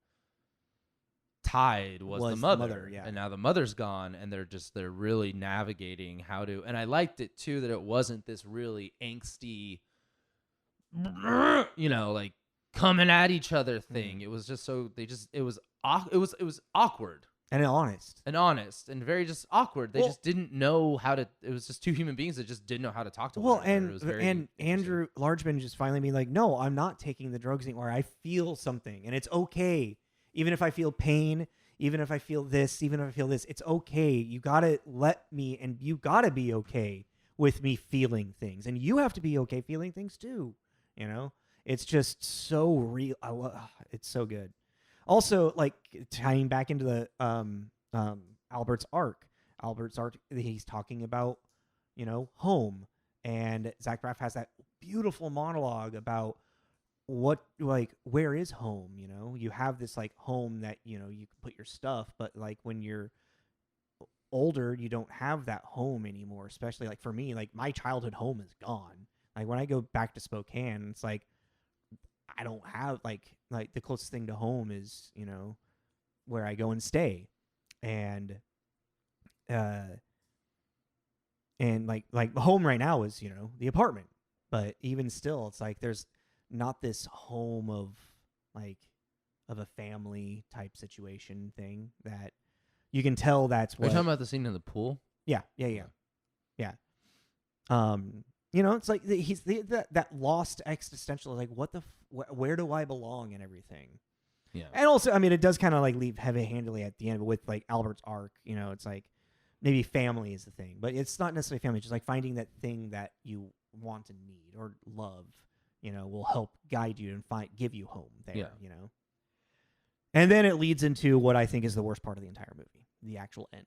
tied was the mother. Yeah. And now the mother's gone, and they're really navigating how to. And I liked it too that it wasn't this really angsty, you know, like coming at each other thing. It was just it was awkward. And honest. And very just awkward. They just didn't know how to. It was just two human beings that just didn't know how to talk to one another. And Andrew Largeman just finally being like, no, I'm not taking the drugs anymore. I feel something, and it's okay. Even if I feel pain, even if I feel this, even if I feel this, it's okay. You gotta let me, and you gotta be okay with me feeling things, and you have to be okay feeling things too. You know, it's just so real. It's so good. Also, like tying back into the Albert's arc. He's talking about, you know, home, and Zach Braff has that beautiful monologue about where is home. You know, you have this like home that, you know, you can put your stuff, but like when you're older, you don't have that home anymore. Especially like for me, like my childhood home is gone. Like when I go back to Spokane, it's like I don't have like the closest thing to home is, you know, where I go and stay. And like home right now is, you know, the apartment. But even still, it's like there's not this home of a family type situation thing that you can tell that's what. Are you talking about the scene in the pool? Yeah. You know, it's like he's that lost existential, like where do I belong and everything. Yeah. And also, I mean, it does kind of like leave heavy-handedly at the end with like Albert's arc. You know, it's like maybe family is the thing, but it's not necessarily family. It's just like finding that thing that you want and need or love. You know, will help guide you and give you home there. Yeah. You know. And then it leads into what I think is the worst part of the entire movie, the actual end.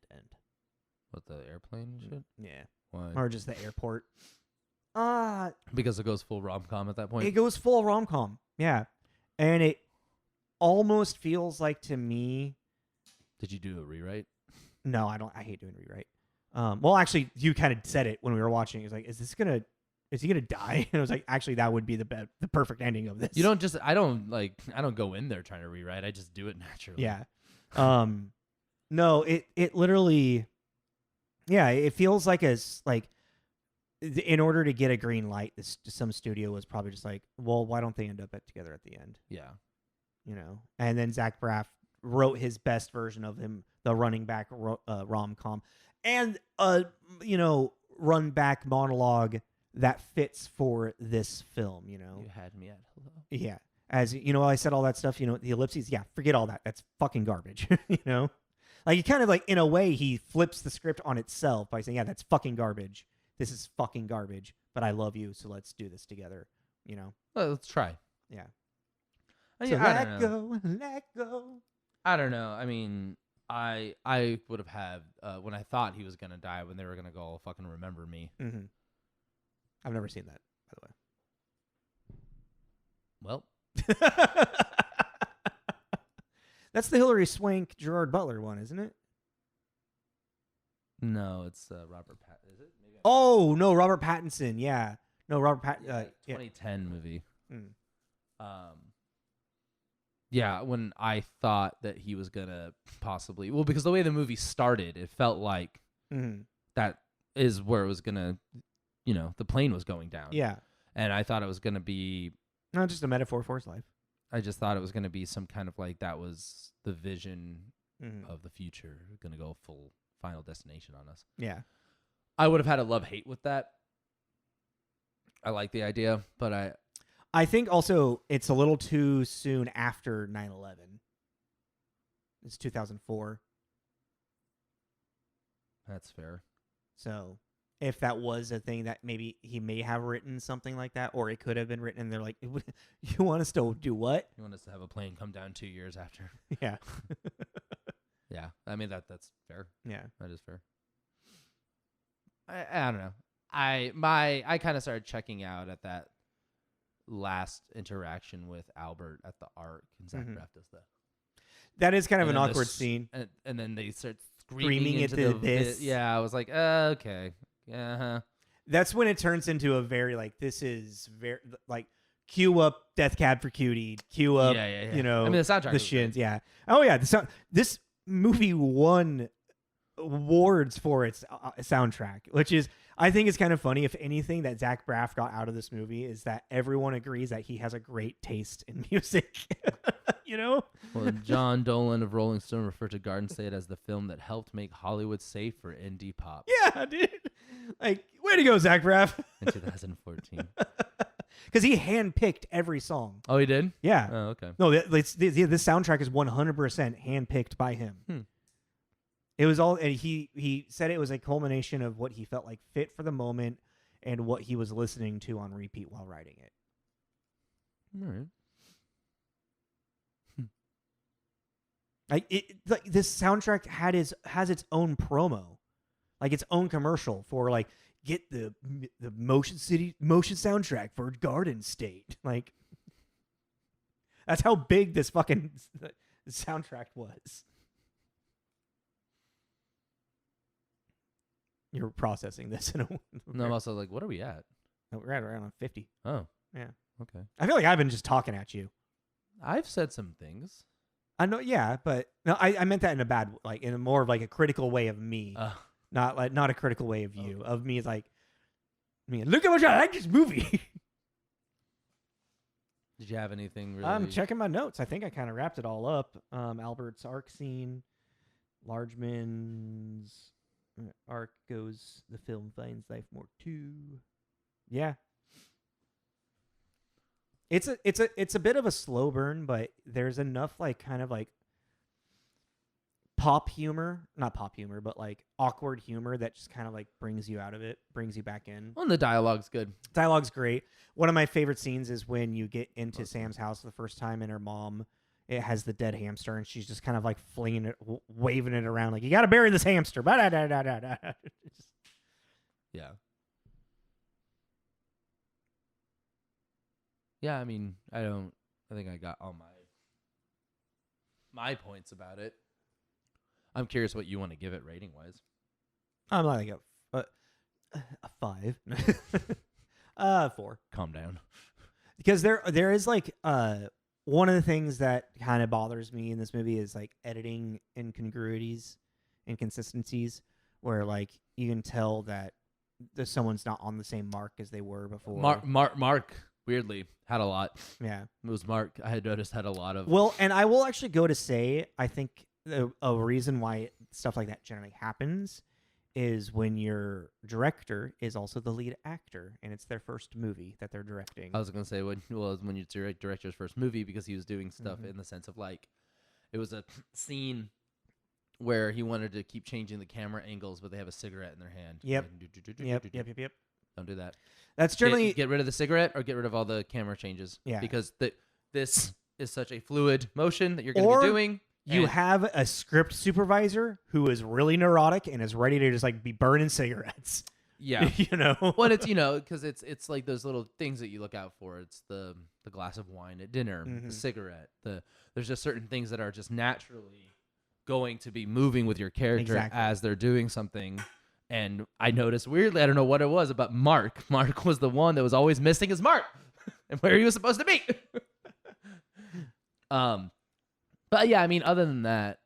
What, the airplane and shit? Yeah. Why? Or just the airport. Because it goes full rom-com at that point? It goes full rom-com. Yeah. And it almost feels like to me... Did you do a rewrite? No, I don't. I hate doing rewrite. Well, actually, you kind of said it when we were watching. It was like, is he gonna die? And I was like, actually, that would be the perfect ending of this. You don't just... I don't go in there trying to rewrite. I just do it naturally. Yeah. No, it literally... Yeah, it feels like in order to get a green light, some studio was probably just like, well, why don't they end up together at the end? Yeah. You know, and then Zach Braff wrote his best version of him, the running back rom-com, and run back monologue that fits for this film. You know, You had me at hello. Yeah, as you know, I said all that stuff. You know, the ellipses. Yeah, forget all that. That's fucking garbage. You know. Like, he kind of like, in a way, he flips the script on itself by saying, yeah, that's fucking garbage. This is fucking garbage, but I love you, so let's do this together, you know? Well, let's try. Yeah. So let go. I don't know. I mean, I would have had, when I thought he was going to die, when they were going to go, fucking remember me. Mm-hmm. I've never seen that, by the way. Well. That's the Hilary Swank, Gerard Butler one, isn't it? No, it's Robert Pattinson. Is it? Maybe Oh, no, Robert Pattinson. Yeah. No, Robert Pattinson. 2010 movie. Mm. Yeah, when I thought that he was going to possibly... Well, because the way the movie started, it felt like that is where it was going to... You know, the plane was going down. Yeah. And I thought it was going to be... Not just a metaphor for his life. I just thought it was going to be some kind of like that was the vision of the future, going to go full Final Destination on us. Yeah. I would have had a love-hate with that. I like the idea, but I think also it's a little too soon after 9/11. It's 2004. That's fair. So if that was a thing that maybe he may have written something like that, or it could have been written, and they're like, you want us to do what? You want us to have a plane come down 2 years after? Yeah. Yeah. I mean, that's fair. Yeah. That is fair. I don't know. I kind of started checking out at that last interaction with Albert at the Ark, and Zach Braff does that. That is kind of an awkward scene. And then they start Screaming into into the this. Yeah, I was like, okay. Yeah. That's when it turns into a very, like, this is very, like, cue up Death Cab for Cutie, cue up, you know, I mean, the soundtrack the Shins. Great. Yeah. Oh, yeah. This movie won awards for its soundtrack, which is, I think it's kind of funny. If anything that Zach Braff got out of this movie is that everyone agrees that he has a great taste in music. You know? Well, John Dolan of Rolling Stone referred to Garden State as the film that helped make Hollywood safe for indie pop. Yeah, dude. Like, way to go, Zach Braff. In 2014. Because he handpicked every song. Oh, he did? Yeah. Oh, okay. No, this soundtrack is 100% handpicked by him. It was all, and he said it was a culmination of what he felt like fit for the moment and what he was listening to on repeat while writing it. All right. Like this soundtrack has its own promo, like its own commercial for like get the motion soundtrack for Garden State. Like that's how big this fucking soundtrack was. You're processing this in a No, I'm also like, what are we at? We're at around 50. Oh, yeah. Okay. I feel like I've been just talking at you. I've said some things. I know, yeah, but no, I meant that in a bad, like in a more of like a critical way of me, not a critical way of you. Okay. Of me, like, look how much I like this movie. Did you have anything really? I'm checking my notes. I think I kind of wrapped it all up. Albert's arc scene, Largeman's arc goes. The film finds life more too. Yeah. It's a bit of a slow burn, but there's enough like kind of like not pop humor, but like awkward humor that just kind of like brings you out of it, brings you back in. Well, and the dialogue's good. Dialogue's great. One of my favorite scenes is when you get into Sam's house the first time and her mom, it has the dead hamster and she's just kind of like flinging it, waving it around like, you got to bury this hamster. Yeah. Yeah, I mean, I think I got all my points about it. I'm curious what you want to give it rating wise. I'm like a 5. 4. Calm down. Because there is like one of the things that kind of bothers me in this movie is like editing incongruities, inconsistencies, where like you can tell that someone's not on the same mark as they were before. Mark weirdly had a lot. Yeah, it was Mark. I had noticed had a lot of. Well, and I will actually go to say I think a reason why stuff like that generally happens is when your director is also the lead actor and it's their first movie that they're directing. I was going to say when you director's first movie, because he was doing stuff in the sense of like it was a scene where he wanted to keep changing the camera angles, but they have a cigarette in their hand. Yep. Yep. Don't do that. That's generally get rid of the cigarette or get rid of all the camera changes. Yeah. Because this is such a fluid motion that you're going to be doing. You have a script supervisor who is really neurotic and is ready to just like be burning cigarettes. Yeah. You know? Well, it's, because it's like those little things that you look out for. It's the glass of wine at dinner, the cigarette. There's just certain things that are just naturally going to be moving with your character as they're doing something. And I noticed weirdly, I don't know what it was, but Mark was the one that was always missing his mark and where he was supposed to be. But yeah, I mean, other than that,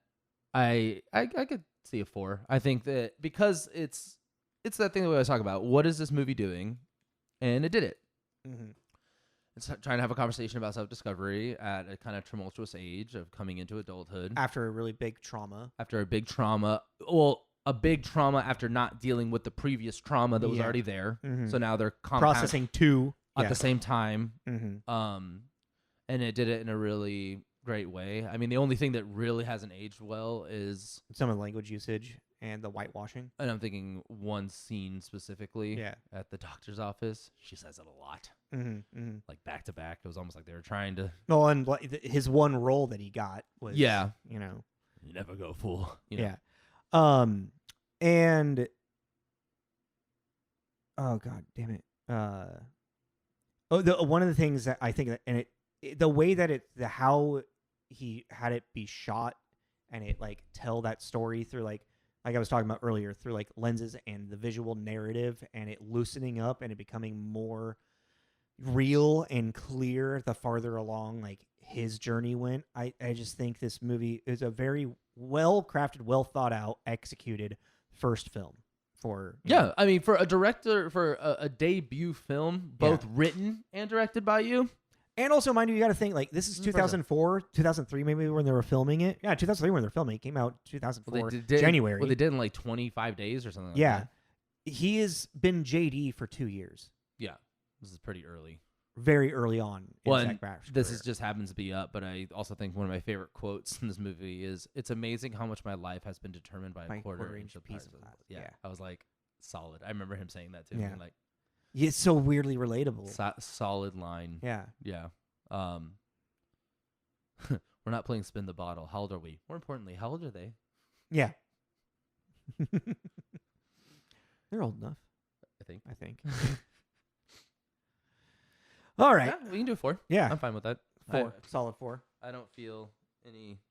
I could see a 4. I think that because it's that thing that we always talk about. What is this movie doing? And it did it. Mm-hmm. It's trying to have a conversation about self-discovery at a kind of tumultuous age of coming into adulthood. After a really big trauma. After a big trauma. Well, a big trauma after not dealing with the previous trauma that was already there. Mm-hmm. So now they're processing 2 at the same time. Mm-hmm. And it did it in a really great way. I mean, the only thing that really hasn't aged well is some of the language usage and the whitewashing. And I'm thinking one scene specifically at the doctor's office. She says it a lot. Like back to back. It was almost like they were trying to. No, and his one role that he got was, you never go fool. Yeah. And oh god damn it. One of the things that I think that, and the way that how he had it be shot and it like tell that story through like I was talking about earlier, through like lenses and the visual narrative, and it loosening up and it becoming more real and clear the farther along like his journey went. I just think this movie is a very well crafted, well thought out, executed first film for I mean, for a director, for a debut film, both written and directed by you. And also, mind you, you got to think, like, this is 2004, 2003 maybe when they were filming it. Yeah, 2003 when they were filming it. It came out 2004, January. Well, they did in like 25 days or something like that. Yeah. He has been JD for 2 years. Yeah. This is pretty early. Very early on in Zach Braff's this career. Just happens to be up, but I also think one of my favorite quotes in this movie is, "It's amazing how much my life has been determined by a quarter inch of piece of glass." Yeah. I was like, solid. I remember him saying that too. Yeah. Like, it's so weirdly relatable. Solid line. Yeah. Yeah. We're not playing spin the bottle. How old are we? More importantly, how old are they? Yeah. They're old enough. I think. All right. Yeah, we can do 4. Yeah. I'm fine with that. 4. Solid 4. I don't feel any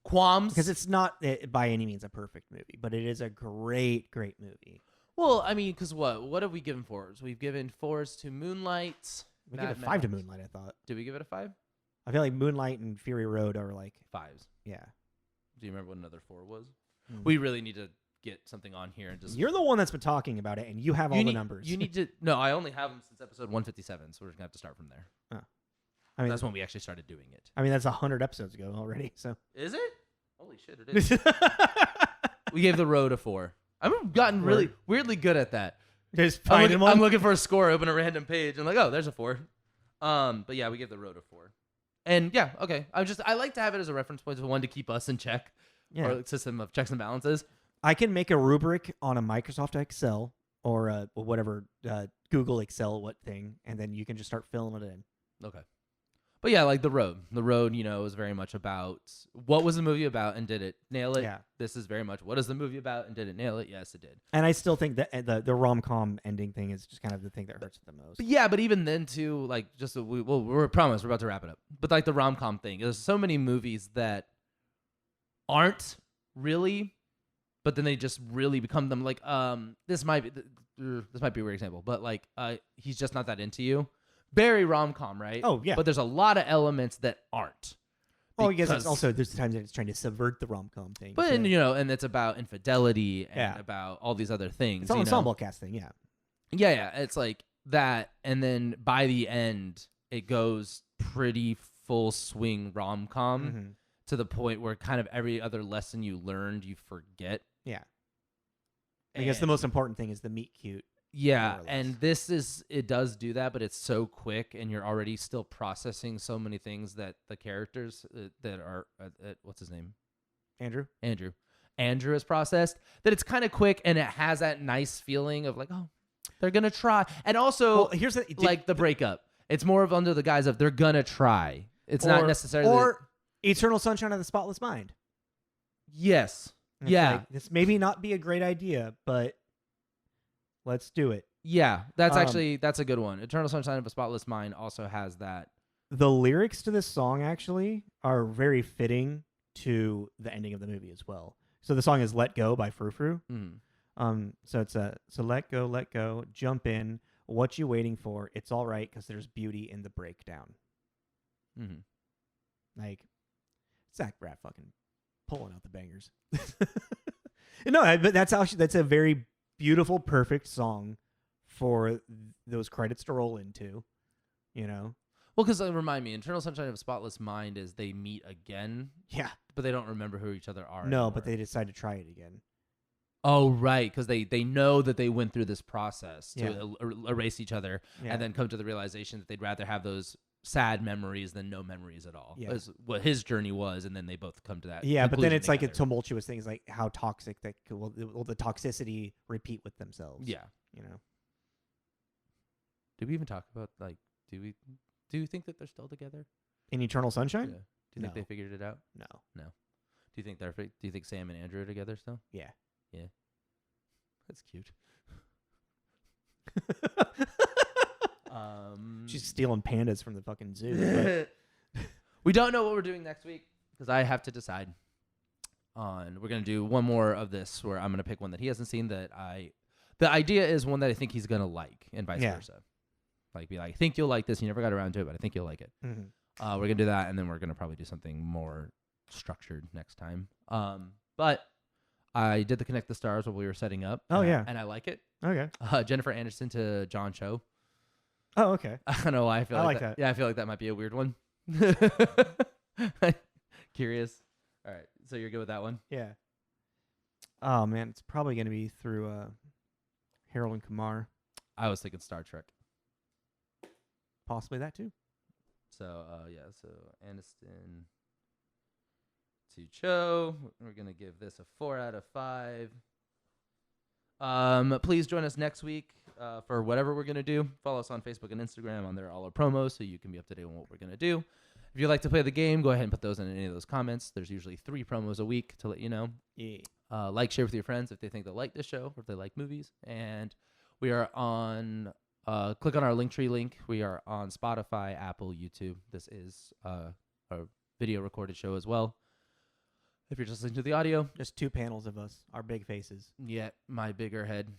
qualms. Because it's not by any means a perfect movie, but it is a great, great movie. Well, I mean, because what have we given 4s? We've given 4s to Moonlight. We gave it 5 to Moonlight, I thought. Did we give it a 5? I feel like Moonlight and Fury Road are like 5s. Yeah. Do you remember what another 4 was? We really need to get something on here and just. You're the one that's been talking about it, and you have all the numbers. You need to. No, I only have them since episode 157, so we're just gonna have to start from there. I mean, that's when we actually started doing it. I mean, that's 100 episodes ago already. So is it? Holy shit, it is. We gave The Road a 4. I've gotten really weirdly good at that. Just find I'm looking for a score, open a random page, and like, oh, there's a 4. But yeah, we give The Road a 4. And yeah, okay. I like to have it as a reference point, one to keep us in check, or a system of checks and balances. I can make a rubric on a Microsoft Excel or whatever Google Excel thing, and then you can just start filling it in. Okay. But yeah, like The Road. The Road, is very much about what was the movie about and did it nail it? Yeah. This is very much what is the movie about and did it nail it? Yes, it did. And I still think that the rom-com ending thing is just kind of the thing that hurts it the most. But yeah, but even then too, like just we're promised we're about to wrap it up. But like the rom-com thing, there's so many movies that aren't really, but then they just really become them. Like this might be a weird example, but like he's just not that into you. Very rom-com, right? Oh, yeah. But there's a lot of elements that aren't. Oh, because it's also there's times that it's trying to subvert the rom-com thing. But and it's about infidelity and about all these other things. It's an ensemble cast thing, yeah. Yeah, it's like that, and then by the end, it goes pretty full swing rom-com to the point where kind of every other lesson you learned, you forget. Yeah. Because the most important thing is the meet cute. Yeah, and it does do that, but it's so quick, and you're already still processing so many things that the characters that are what's his name, Andrew has processed, that it's kind of quick, and it has that nice feeling of like, oh, they're gonna try, and also here's the breakup. It's more of under the guise of they're gonna try. It's not necessarily or Eternal Sunshine of the Spotless Mind. Yes, Like, this maybe not be a great idea, but let's do it. Yeah, that's a good one. Eternal Sunshine of a Spotless Mind also has that. The lyrics to this song actually are very fitting to the ending of the movie as well. So the song is "Let Go" by Frou Frou. So it's so let go, jump in. What you waiting for? It's all right because there's beauty in the breakdown. Like Zach Braff fucking pulling out the bangers. No, but that's a very beautiful, perfect song for those credits to roll into, Well, because remind me, Eternal Sunshine of a Spotless Mind is they meet again. Yeah. But they don't remember who each other are. No, anymore. but they decide to try it again. Oh, right, because they know that they went through this process to erase each other and then come to the realization that they'd rather have those sad memories than no memories at all. Yeah. Is what his journey was, and then they both come to that. Yeah, but then it's together. Like a tumultuous thing. It's like how toxic will the toxicity repeat with themselves. Yeah, Did we even talk about do you think that they're still together in Eternal Sunshine? Yeah. Do you think they figured it out? No. Do you think Sam and Andrew are together still? Yeah. That's cute. She's stealing pandas from the fucking zoo. We don't know what we're doing next week because I have to decide on. We're gonna do one more of this where I'm gonna pick one that he hasn't seen the idea is one that I think he's gonna like and vice versa. Like be like, I think you'll like this. You never got around to it, but I think you'll like it. We're gonna do that, and then we're gonna probably do something more structured next time. But I did the Connect the Stars while we were setting up. Oh yeah, and I like it. Okay. Jennifer Anderson to John Cho. Oh okay. I don't know why I feel like that. Yeah, I feel like that might be a weird one. Curious. All right, so you're good with that one? Yeah. Oh man, it's probably gonna be through Harold and Kumar. I was thinking Star Trek. Possibly that too. So so Aniston to Cho. We're gonna give this a 4 out of 5. Please join us next week for whatever we're gonna do. Follow us on Facebook and Instagram. On there all our promos, so you can be up to date on what we're gonna do. If you'd like to play the game, go ahead and put those in any of those comments. There's usually 3 promos a week to let you know. Yeah. Like, share with your friends if they think they'll like this show or if they like movies. And we are on. Click on our Linktree link. We are on Spotify, Apple, YouTube. This is a video recorded show as well. If you're just listening to the audio, just 2 panels of us, our big faces. Yeah, my bigger head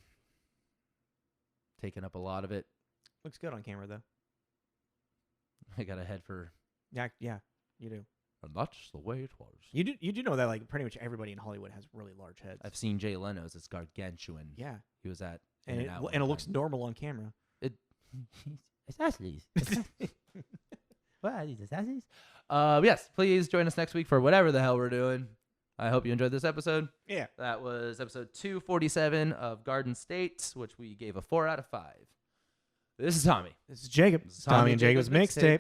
taking up a lot of it. Looks good on camera though. I got a head for. Yeah, you do. And that's the way it was. You do know that like pretty much everybody in Hollywood has really large heads. I've seen Jay Leno's. It's gargantuan. Yeah, he was at and it looks normal on camera. Assassins. What are these assassins? Yes, please join us next week for whatever the hell we're doing. I hope you enjoyed this episode. Yeah. That was episode 247 of Garden State, which we gave a 4 out of 5. This is Tommy. This is Jacob. This is Tommy and Jacob's mixtape.